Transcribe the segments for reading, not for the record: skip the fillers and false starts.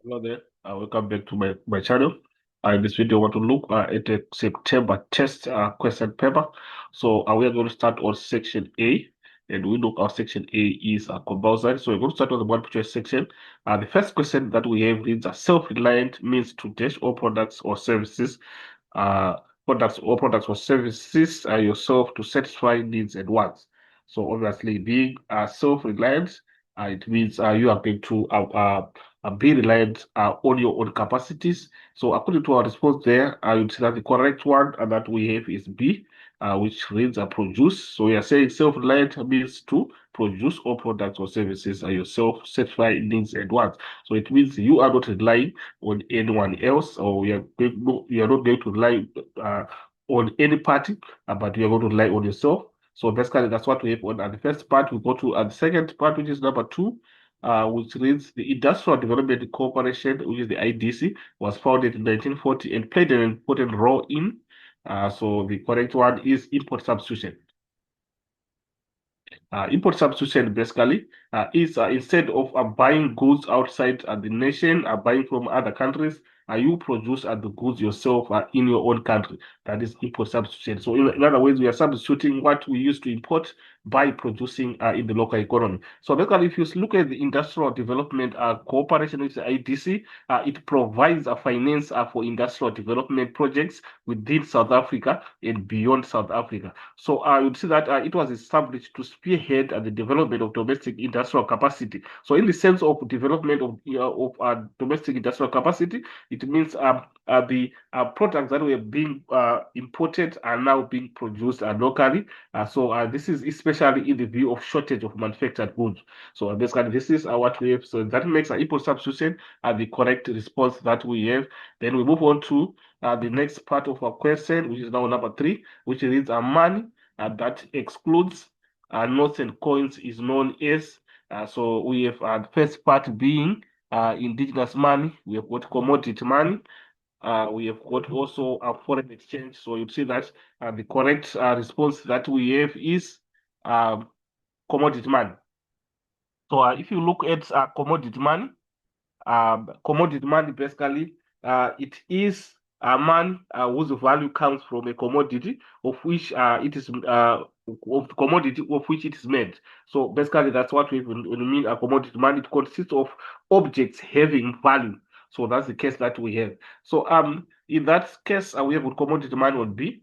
Hello there. Welcome back to my channel. In this video, I want to look at a September test question paper. So we are going to start on section A, and we look our section A is compulsory. So we're going to start on the multiple choice section. The first question that we have reads: self-reliant means to dash all uh, products or services yourself to satisfy needs and wants. So obviously, being self-reliant, it means you are going to be reliant on your own capacities. So according to our response there, I would say that the correct one that we have is B, which reads produce. So we are saying self-reliant means to produce all products or services yourself, satisfy needs and wants. So it means you are not relying on anyone else, or you are not going to rely on any party, but you are going to rely on yourself. So basically, that's what we have on the first part. We go to the second part, which is number two, which reads the Industrial Development Corporation, which is the IDC, was founded in 1940 and played an important role in. So the correct one is import substitution. Import substitution basically is instead of buying goods outside the nation, buying from other countries, you produce the goods yourself in your own country. That is import substitution. So, in other words, we are substituting what we used to import by producing in the local economy. So, basically, if you look at the Industrial Development Cooperation, which is IDC, it provides a finance for industrial development projects within South Africa and beyond South Africa. So I would say that it was established to spearhead the development of domestic industrial capacity. So in the sense of development of domestic industrial capacity, it means the products that were being imported are now being produced locally. So this is especially in the view of shortage of manufactured goods. So basically, this is what we have. So that makes import substitution the correct response that we have. Then we move on to the next part of our question, which is now number three, which reads money that excludes notes and coins is known as. So we have the first part being indigenous money. We have got commodity money. We have got also a foreign exchange. So you see that the correct response that we have is um, commodity money. So if you look at commodity money basically it is a money whose value comes from a commodity of which it is of the commodity of which it is made. So basically that's what we mean a commodity money. It consists of objects having value. So that's the case that we have. So in that case we have commodity money would be.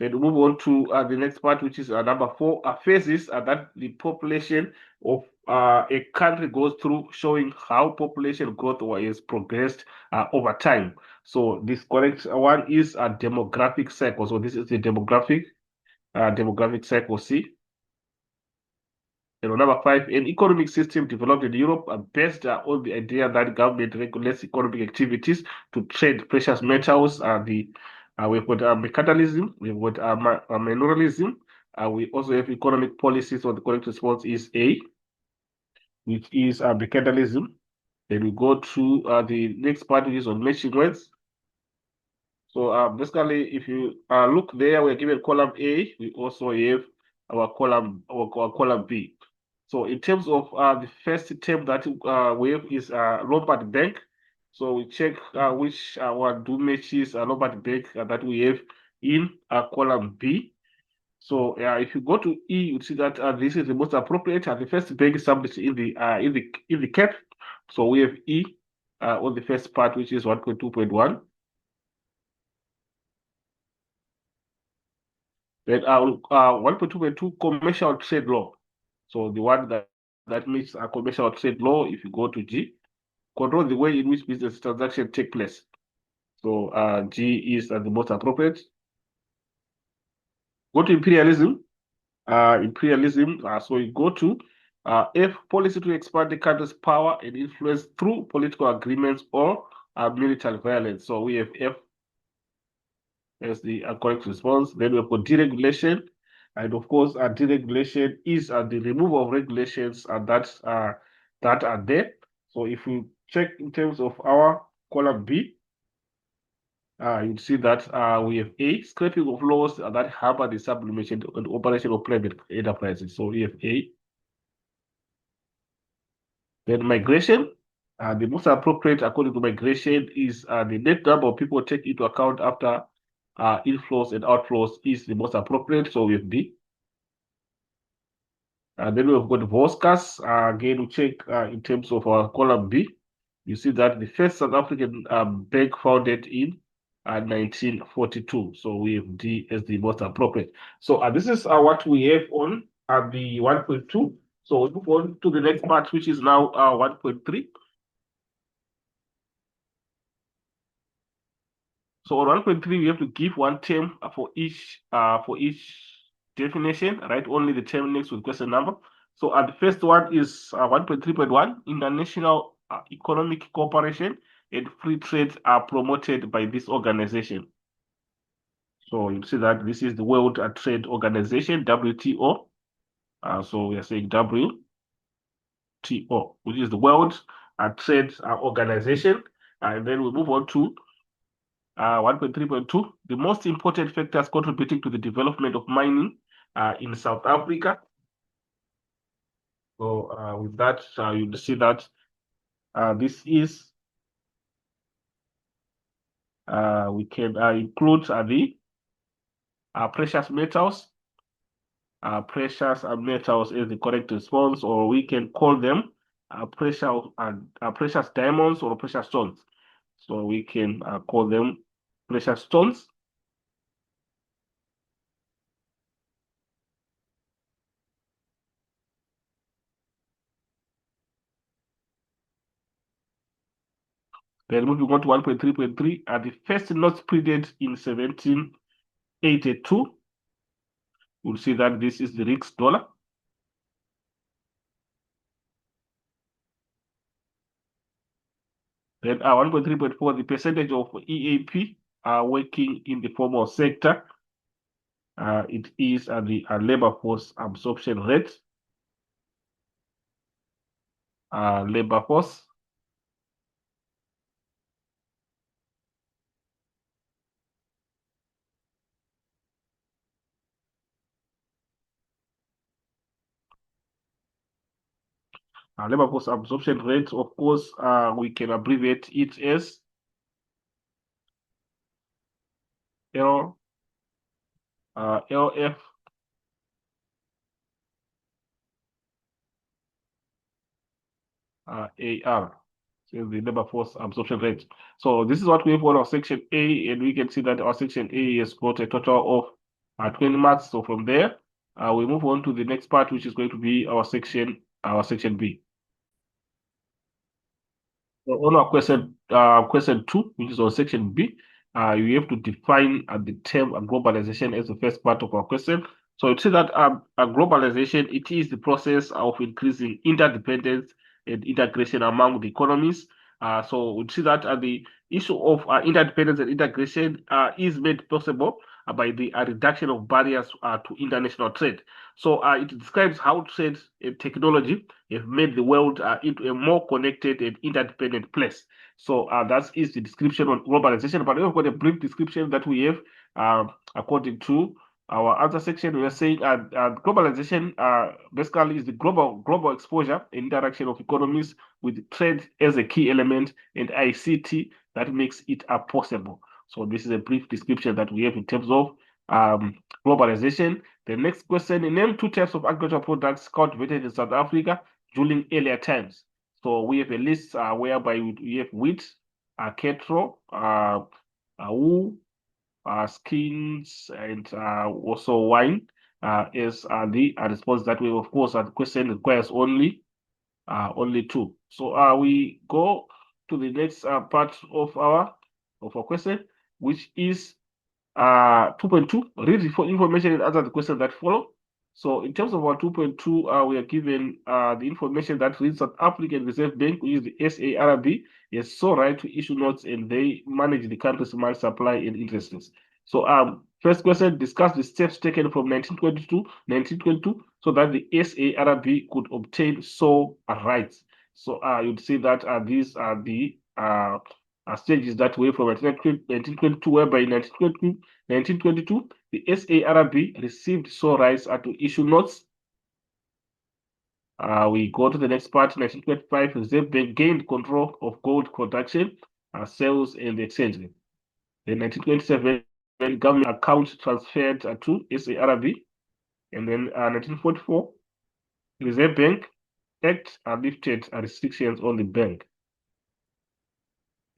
Then we move on to the next part, which is number four, phases that the population of a country goes through, showing how population growth has progressed over time. So this correct one is a demographic cycle. So this is the demographic cycle C. And number five, an economic system developed in Europe based on the idea that government regulates economic activities to trade precious metals. We've got mercantilism, we've got mineralism. We also have economic policies. So the correct response is A, which is mercantilism. Then we go to the next part, which is on matching words. So basically, if you look there, we're given column A. We also have our column B. So in terms of the first term that we have is Lombard Bank. So we check which one do matches Lombard Bank that we have in column B. So if you go to E, you see that this is the most appropriate. The first bank established in the Cape. So we have E on the first part, which is 1.2.1. Then 1.2.2 commercial trade law. So the one that meets a commercial trade law, if you go to G, control the way in which business transactions take place. So G is the most appropriate. Go to imperialism. So you go to F, policy to expand the country's power and influence through political agreements or military violence. So we have F as the correct response. Then we've got deregulation. And of course, deregulation is the removal of regulations that are there. So if we check in terms of our column B, you'd see that we have A, scraping of laws that hamper the sublimation and operation of private enterprises. So we have A. Then migration. The most appropriate according to migration is the net number of people take into account after inflows and outflows is the most appropriate. So we have D. Then we've got Voskas. Again, we check in terms of our column B. You see that the first South African bank founded in 1942. So we have D as the most appropriate. So this is what we have on the 1.2. So we move on to the next part, which is now 1.3. So on 1.3, we have to give one term for each definition, right? Only the term next with question number. So the first one is 1.3.1, international economic cooperation and free trade are promoted by this organization. So you see that this is the World Trade Organization, WTO. So we are saying WTO, which is the World Trade Organization. And then we move on to 1.3.2, the most important factors contributing to the development of mining in South Africa. So with that, you'll see that this is, we can include the precious metals. Precious metals is the correct response, or we can call them precious diamonds or precious stones. So we can call them precious stones. Then moving on to 1.3.3, the first notes printed in 1782. We'll see that this is the Rix dollar. Then 1.3.4, the percentage of EAP working in the formal sector. It is the labor force absorption rate. Labor force. Labor force absorption rate, of course, we can abbreviate it as LF AR. So the labor force absorption rate. So this is what we have for our section A, and we can see that our section A has got a total of 20 marks. So from there, we move on to the next part, which is going to be our section B. So on our question 2, which is on section B, you have to define the term globalization as the first part of our question. So it says that globalization, it is the process of increasing interdependence and integration among the economies. So we see that the issue of interdependence and integration is made possible by the reduction of barriers to international trade. So it describes how trade and technology have made the world into a more connected and interdependent place. So that is the description on globalization. But we've got a brief description that we have according to our other section. We are saying globalization basically is the global exposure and interaction of economies with trade as a key element and ICT that makes it possible. So this is a brief description that we have in terms of globalization. The next question, name two types of agricultural products cultivated in South Africa during earlier times. So we have a list whereby we have wheat, cattle, wool, skins, and also wine is the response that we, of course, the question requires only two. So we go to the next part of our question, which is 2.2, read the information and answer the questions that follow. So in terms of our 2.2, we are given the information that reads that African Reserve Bank, which is the SARB, is so right to issue notes and they manage the country's money supply and interest rates. So first question, discuss the steps taken from 1922 so that the SARB could obtain so rights. So you'd see that these are the stages that way from 1922, whereby in 1922, the SARB received sole rights to issue notes We go to the next part. 1925, Reserve Bank gained control of gold production, sales, and exchange. Then 1927, government account transferred to SARB. And then 1944, Reserve Bank Act lifted restrictions on the bank.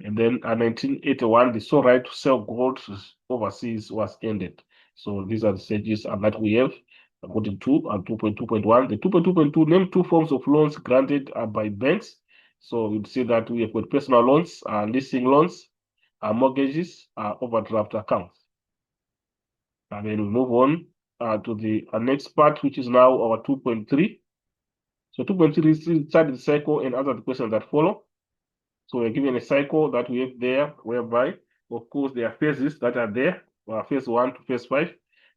And then 1981, the sole right to sell gold overseas was ended. So these are the stages that we have according to 2.2.1. The 2.2.2 name two forms of loans granted by banks. So you'd see that we have got personal loans, leasing loans, mortgages, overdraft accounts. And then we move on to the next part, which is now our 2.3. So 2.3 is inside the cycle and answer the questions that follow. So we're given a cycle that we have there, whereby, of course, there are phases that are there, phase 1 to phase 5.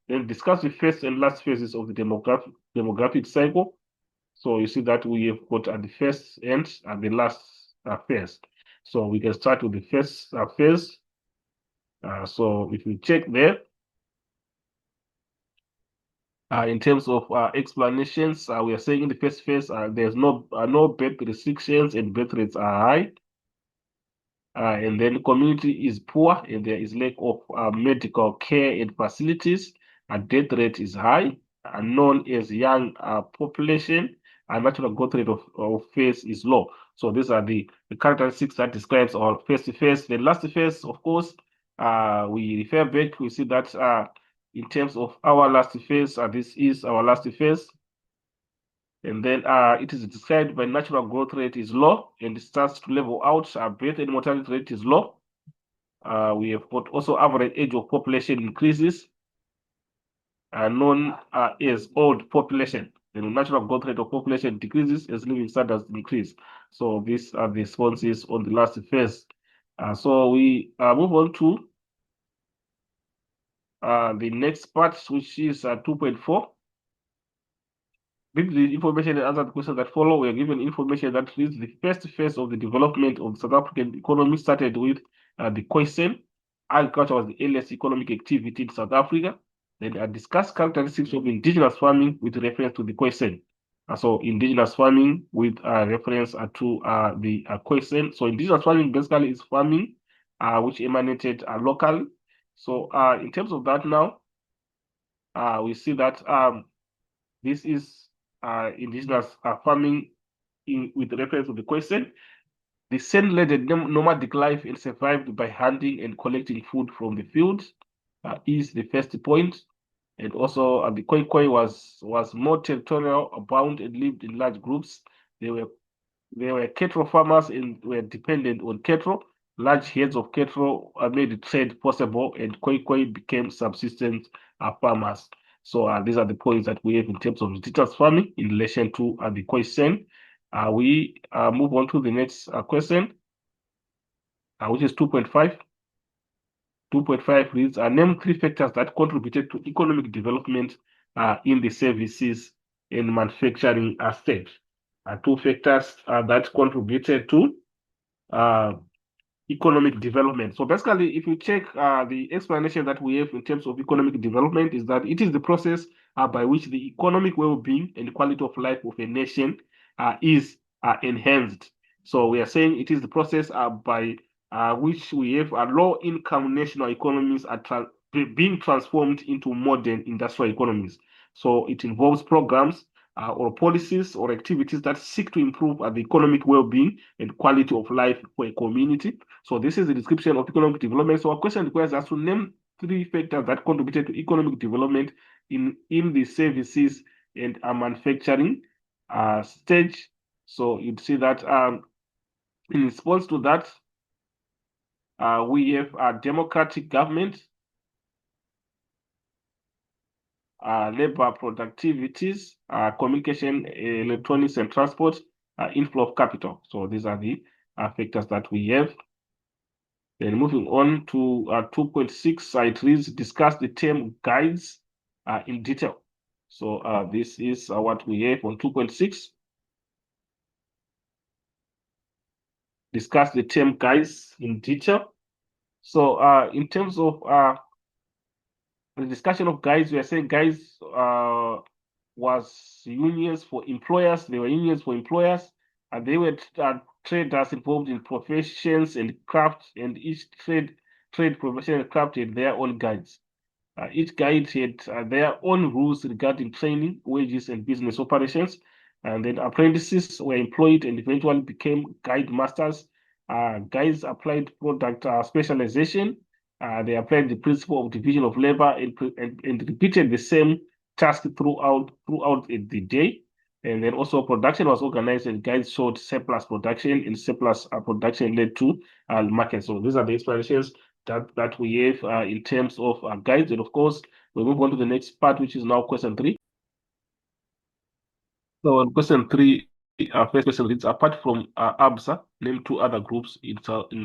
Then discuss the first and last phases of the demographic cycle. So you see that we have got at the first end and the last phase. So we can start with the first phase. So if you check there, in terms of explanations, we are saying in the first phase, there's no birth restrictions and birth rates are high. And then the community is poor and there is lack of medical care and facilities. Death rate is high, known as young population, and natural growth rate of phase is low. So these are the characteristics that describes our first phase. The last phase, of course, we refer back, we see that in terms of our last phase, this is our last phase. And then it is described by natural growth rate is low and it starts to level out. Birth and mortality rate is low. We have got also average age of population increases, known as old population. The natural growth rate of population decreases as living standards increase. So these are the responses on the last phase. So we move on to the next part, which is 2.4. With the information and answer the questions that follow, we are given information that reads the first phase of the development of the South African economy started with the Khoisan. Agriculture was the earliest economic activity in South Africa. Then discuss characteristics of indigenous farming with reference to the Khoisan. So indigenous farming with reference to the Khoisan. So indigenous farming basically is farming which emanated locally. So in terms of that now, we see that this is indigenous farming with reference to the question. The San led a nomadic life and survived by hunting and collecting food from the field is the first point. And also the Khoikhoi was more territorial, bound and lived in large groups. They were cattle farmers and were dependent on cattle. Large herds of cattle made trade possible, and Khoikhoi became subsistence farmers. So these are the points that we have in terms of indigenous farming in relation to the question. We move on to the next question, which is 2.5. 2.5 reads, name three factors that contributed to economic development in the services and manufacturing state. Two factors that contributed to economic development. So basically, if you check the explanation that we have in terms of economic development is that it is the process by which the economic well-being and the quality of life of a nation is enhanced. So we are saying it is the process by which we have low-income national economies are being transformed into modern industrial economies. So it involves programs or policies or activities that seek to improve the economic well-being and quality of life for a community. So this is the description of economic development. So our question requires us to name three factors that contributed to economic development in the services and manufacturing stage. So you'd see that in response to that, we have a democratic government, labor productivities, communication, electronics and transport, inflow of capital. So these are the factors that we have. Then moving on to 2.6, it reads, discuss the term guides in detail. So this is what we have on 2.6. Discuss the term guides in detail. So in terms of the discussion of guides, we are saying guides was unions for employers. There were unions for employers, and they were traders involved in professions and crafts, and each trade profession and craft had their own guides. Each guide had their own rules regarding training, wages, and business operations. And then apprentices were employed and eventually became guide masters. Guides applied product specialization. They applied the principle of division of labor and repeated the same task throughout the day. And then also production was organized and guides showed surplus production, and surplus production led to market. So these are the explanations that we have in terms of guides. And of course, we move on to the next part, which is now question three. So on question three, our first question reads, apart from ABSA, name two other groups in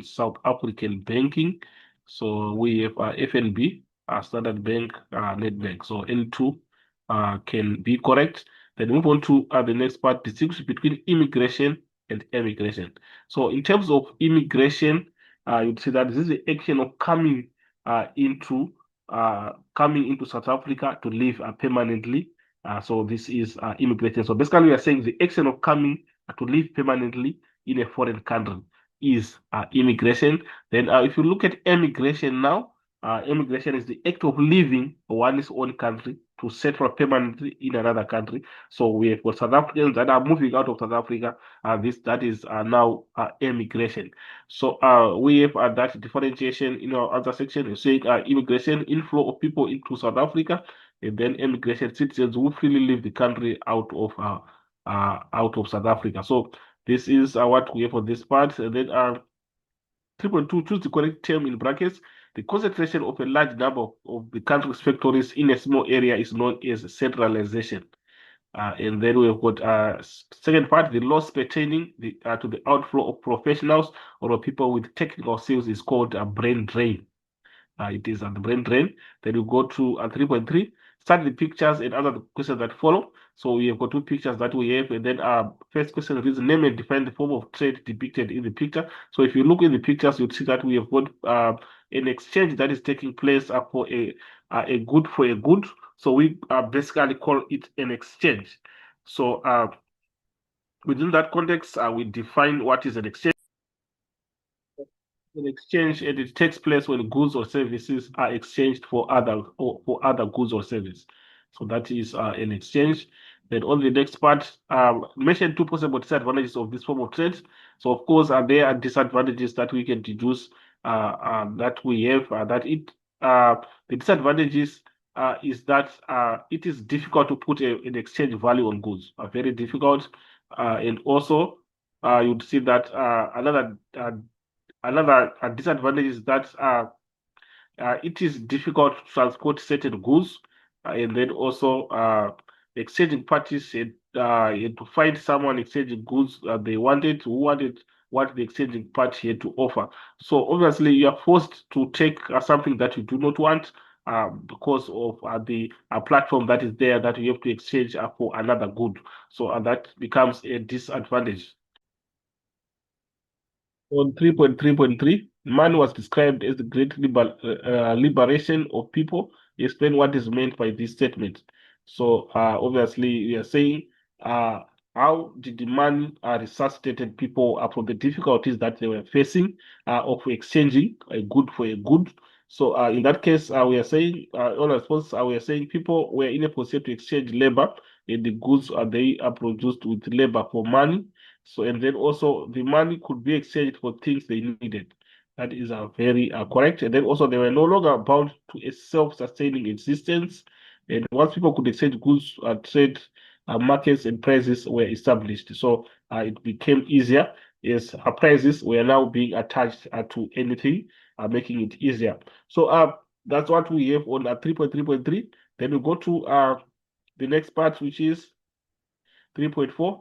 South African banking. So we have FNB, Standard Bank, Nedbank. So any two can be correct. Then move on to the next part, distinction between immigration and emigration. So in terms of immigration, you'd say that this is the action of coming into South Africa to live permanently. So this is immigration. So basically, we are saying the action of coming to live permanently in a foreign country is immigration. Then, if you look at emigration now, immigration is the act of leaving one's own country to settle permanently in another country. So we have got South Africans that are moving out of South Africa. That is now immigration. So we have that differentiation in our other section. We say immigration, inflow of people into South Africa, and then immigration, citizens who freely leave the country out of South Africa. So this is what we have for this part. And then 3.2, choose the correct term in brackets. The concentration of a large number of the country's factories in a small area is known as centralization. And then we've got second part, the loss pertaining to the outflow of professionals or people with technical skills is called a brain drain. It is on the brain drain. Then you go to 3.3, start the pictures and other questions that follow. So we have got two pictures that we have, and then first question is name and define the form of trade depicted in the picture. So if you look in the pictures, you'll see that we have got an exchange that is taking place for a good for a good. So we basically call it an exchange. So within that context, we define what is an exchange. An exchange, and it takes place when goods or services are exchanged for other goods or services. So that is an exchange. Then on the next part, mention two possible disadvantages of this form of trade. So of course, there are disadvantages that we can deduce that we have. The disadvantages is that it is difficult to put an exchange value on goods. Very difficult, and also you'd see that another disadvantage is that it is difficult to transport certain goods, and then also exchanging parties had to find someone exchanging goods they wanted, who wanted what the exchanging party had to offer. So obviously, you are forced to take something that you do not want because of the platform that is there that you have to exchange for another good. So that becomes a disadvantage. On 3.3.3, man was described as the great liberation of people. Explain what is meant by this statement. So obviously, we are saying how did the man resuscitated people from the difficulties that they were facing of exchanging a good for a good. So in that case, we are saying, on response, we are saying people were in a position to exchange labor, and the goods they are produced with labor for money. So, and then also the money could be exchanged for things they needed. That is very correct. And then also they were no longer bound to a self-sustaining existence. And once people could exchange goods, trade markets and prices were established. So it became easier as prices were now being attached to anything, making it easier. So that's what we have on 3.3.3. Then we go to the next part, which is 3.4.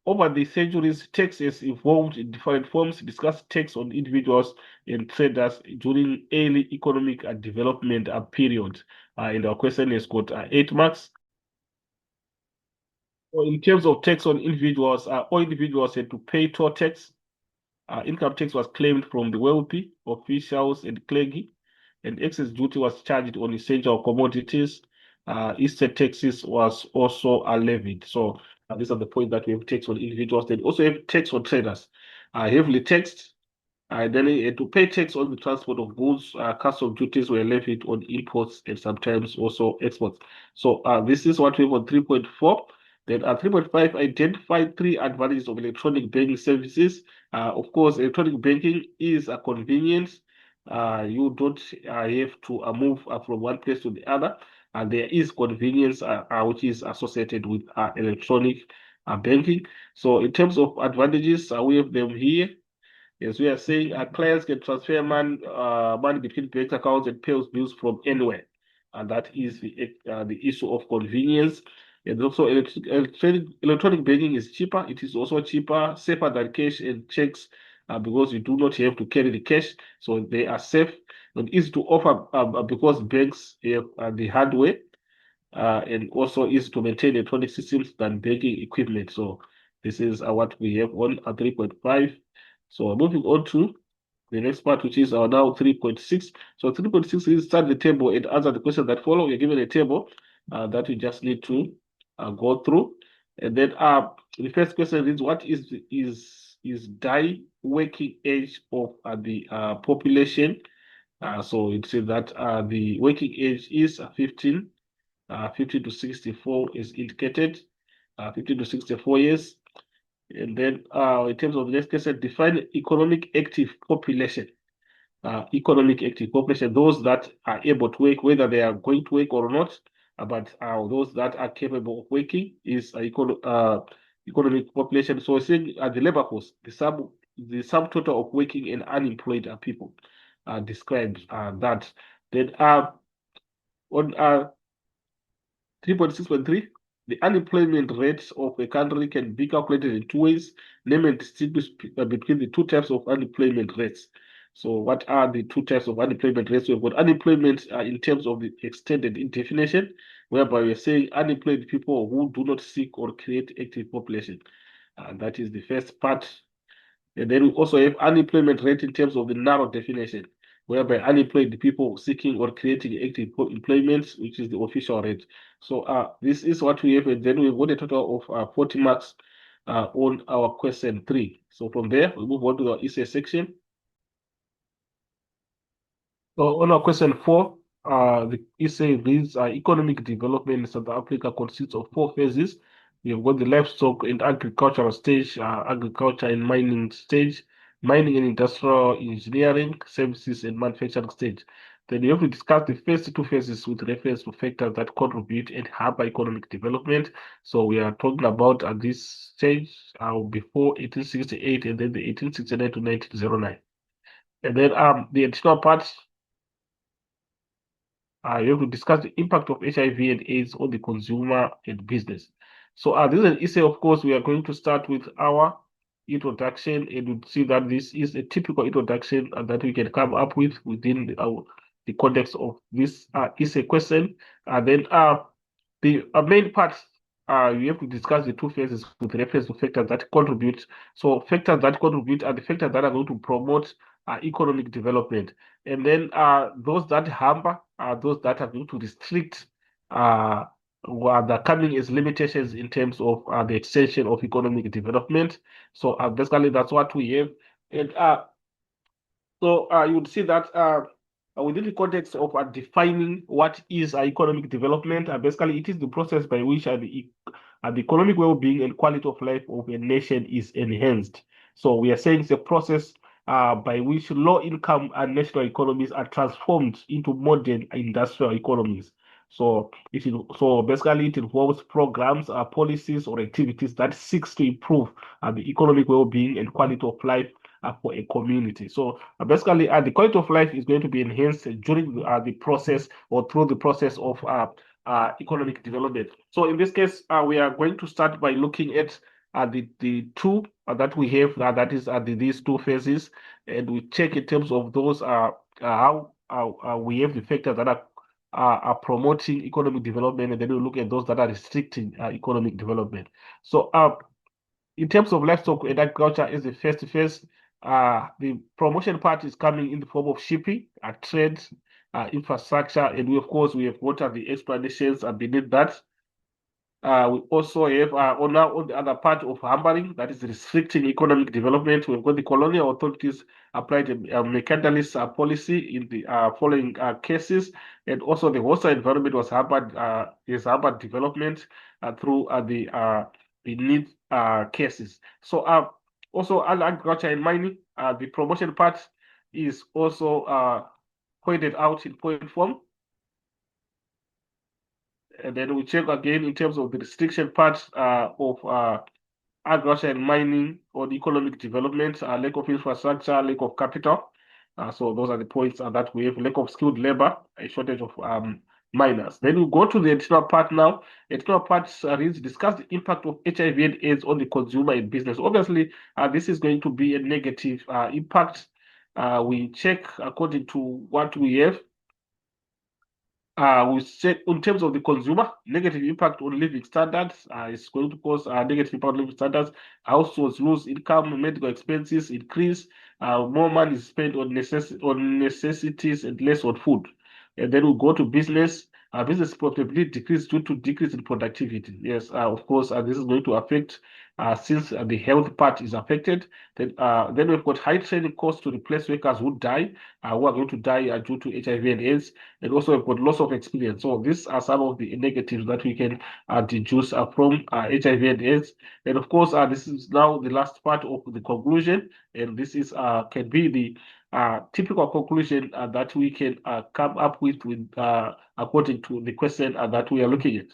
Over the centuries, tax has evolved in different forms. Discuss tax on individuals and traders during early economic development period. And our question has got 8 marks. So in terms of tax on individuals, all individuals had to pay toll tax. Income tax was claimed from the wealthy, officials, and clergy, and excess duty was charged on essential commodities. estate taxes was also levied. So these are the points that we have tax on individuals. Then also have tax on traders, heavily taxed. Then to pay tax on the transport of goods, custom duties were levied on imports and sometimes also exports. So this is what we have on 3.4. Then 3.5 identified three advantages of electronic banking services. Of course, electronic banking is a convenience. You don't have to move from one place to the other. And there is convenience which is associated with electronic banking. So in terms of advantages, we have them here. Yes, we are saying our clients can transfer money between bank accounts and pay bills from anywhere. And that is the issue of convenience. And also, electronic banking is cheaper. It is also cheaper, safer than cash and checks because you do not have to carry the cash. So they are safe and easy to offer because banks have the hardware and also easy to maintain electronic systems than banking equipment. So this is what we have on 3.5. So moving on to the next part, which is our now 3.6. So 3.6 is start the table and answer the questions that follow. You're given a table that you just need to go through. And then the first question is what is die working age of the population? So it says that the working age is 15 to 64 is indicated, 15 to 64 years. And then in terms of the next question, define economic active population. Economic active population, those that are able to work, whether they are going to work or not, but those that are capable of working is economic population. So saying the labor force, the sum total of working and unemployed people describes that. Then on 3.6.3, the unemployment rate of a country can be calculated in two ways. Name and distinguish between the two types of unemployment rates. So, what are the two types of unemployment rates? We've got unemployment in terms of the extended definition, whereby we're saying unemployed people who do not seek or create active population. That is the first part. And then we also have unemployment rate in terms of the narrow definition, whereby unemployed people seeking or creating active employment, which is the official rate. So this is what we have, and then we've got a total of 40 marks on our question 3. So from there, we move on to the essay section. So on our question 4, the essay reads economic development in South Africa consists of 4 phases. We have got the livestock and agricultural stage, agriculture and mining stage, mining and industrial engineering, services and manufacturing stage. Then you have to discuss the first 2 phases with reference to factors that contribute and hamper economic development. So we are talking about at this stage before 1868 and then the 1869 to 1909. And then the additional part you have to discuss the impact of HIV and AIDS on the consumer and business. So this is an essay, of course, we are going to start with our introduction and we'll see that this is a typical introduction that we can come up with within the context of this essay question. And then the main part, you have to discuss the 2 phases with reference to factors that contribute. So factors that contribute are the factors that are going to promote economic development. And then those that hamper are those that are going to restrict what are coming as limitations in terms of the extension of economic development. So basically that's what we have. And so you would see that within the context of defining what is economic development, basically it is the process by which the economic well-being and quality of life of a nation is enhanced. So we are saying it's a process by which low-income and national economies are transformed into modern industrial economies. So so basically it involves programs, policies, or activities that seeks to improve the economic well-being and quality of life for a community. So basically, the quality of life is going to be enhanced during the process or through the process of economic development. So in this case, we are going to start by looking at the two that we have, that is these 2 phases, and we check in terms of those how we have the factors that are promoting economic development, and then we look at those that are restricting economic development. So in terms of livestock and agriculture is the first phase. The promotion part is coming in the form of shipping, trade, infrastructure, and we, of course, we have got the explanations beneath that. We also have on the other part of hampering, that is restricting economic development. We've got the colonial authorities applied a mercantilist policy in the following cases, and also the hostile environment was hampered, is hampered development through the need cases. So also agriculture and mining, the promotion part is also pointed out in point form. And then we check again in terms of the restriction part of agriculture and mining or the economic development, lack of infrastructure, lack of capital. So those are the points that we have: lack of skilled labor, a shortage of miners. Then we go to the additional part now. Additional part is discuss the impact of HIV and AIDS on the consumer and business. Obviously, this is going to be a negative impact. We check according to what we have. We said in terms of the consumer, negative impact on living standards is going to cause negative impact on living standards. Households lose income, medical expenses increase, more money is spent on necessities and less on food. And then we go to business. Business profitability decrease due to decrease in productivity. Yes, of course, this is going to affect since the health part is affected. Then we've got high training costs to replace workers who die, who are going to die due to HIV and AIDS, and also we've got loss of experience. So these are some of the negatives that we can deduce from HIV and AIDS. And of course, this is now the last part of the conclusion, and this is can be the typical conclusion that we can come up with according to the question that we are looking at.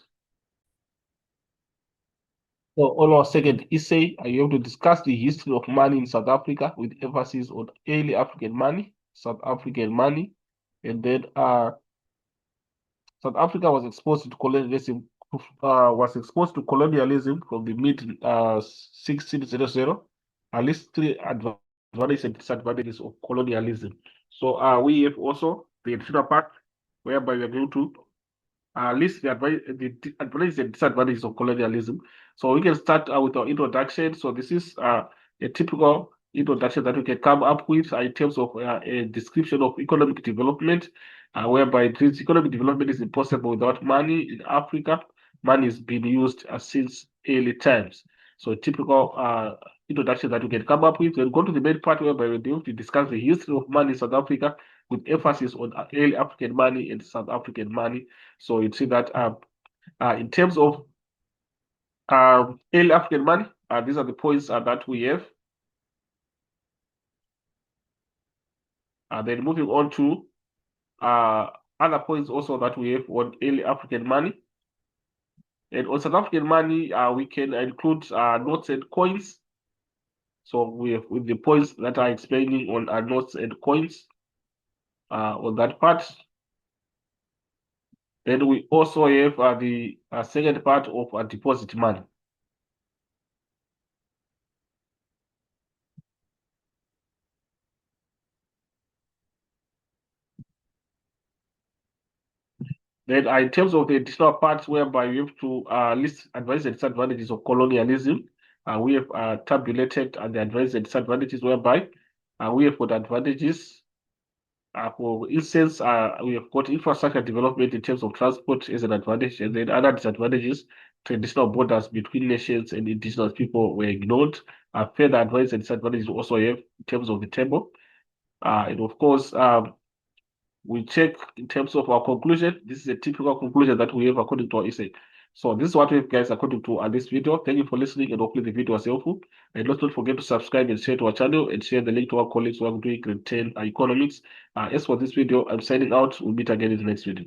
So on our second essay, I have to discuss the history of money in South Africa with emphasis on early African money, South African money, and then South Africa was exposed to colonialism from the mid 1600. At least three advantages and disadvantages of colonialism. So we have also the additional part whereby we are going to list the advantages and disadvantages of colonialism. So we can start with our introduction. So this is a typical introduction that we can come up with in terms of a description of economic development, whereby this economic development is impossible without money in Africa. Money has been used since early times. So typical introduction that we can come up with. Then go to the main part whereby we're going to discuss the history of money in South Africa with emphasis on early African money and South African money. So you see that in terms of early African money, these are the points that we have. Then moving on to other points also that we have on early African money. And on South African money, we can include notes and coins. So we have with the points that are explaining on notes and coins on that part. Then we also have the second part of deposit money. Then in terms of the additional parts whereby we have to list advantages and disadvantages of colonialism, we have tabulated the advantages and disadvantages whereby we have got advantages. For instance, we have got infrastructure development in terms of transport as an advantage, and then other disadvantages, traditional borders between nations and indigenous people were ignored. Further advantages and disadvantages we also have in terms of the table. And of course, we check in terms of our conclusion. This is a typical conclusion that we have according to our essay. So this is what we have, guys, according to this video. Thank you for listening, and hopefully the video was helpful. And don't forget to subscribe and share to our channel and share the link to our colleagues who are doing grade 10 economics. As for this video, I'm signing out. We'll meet again in the next video.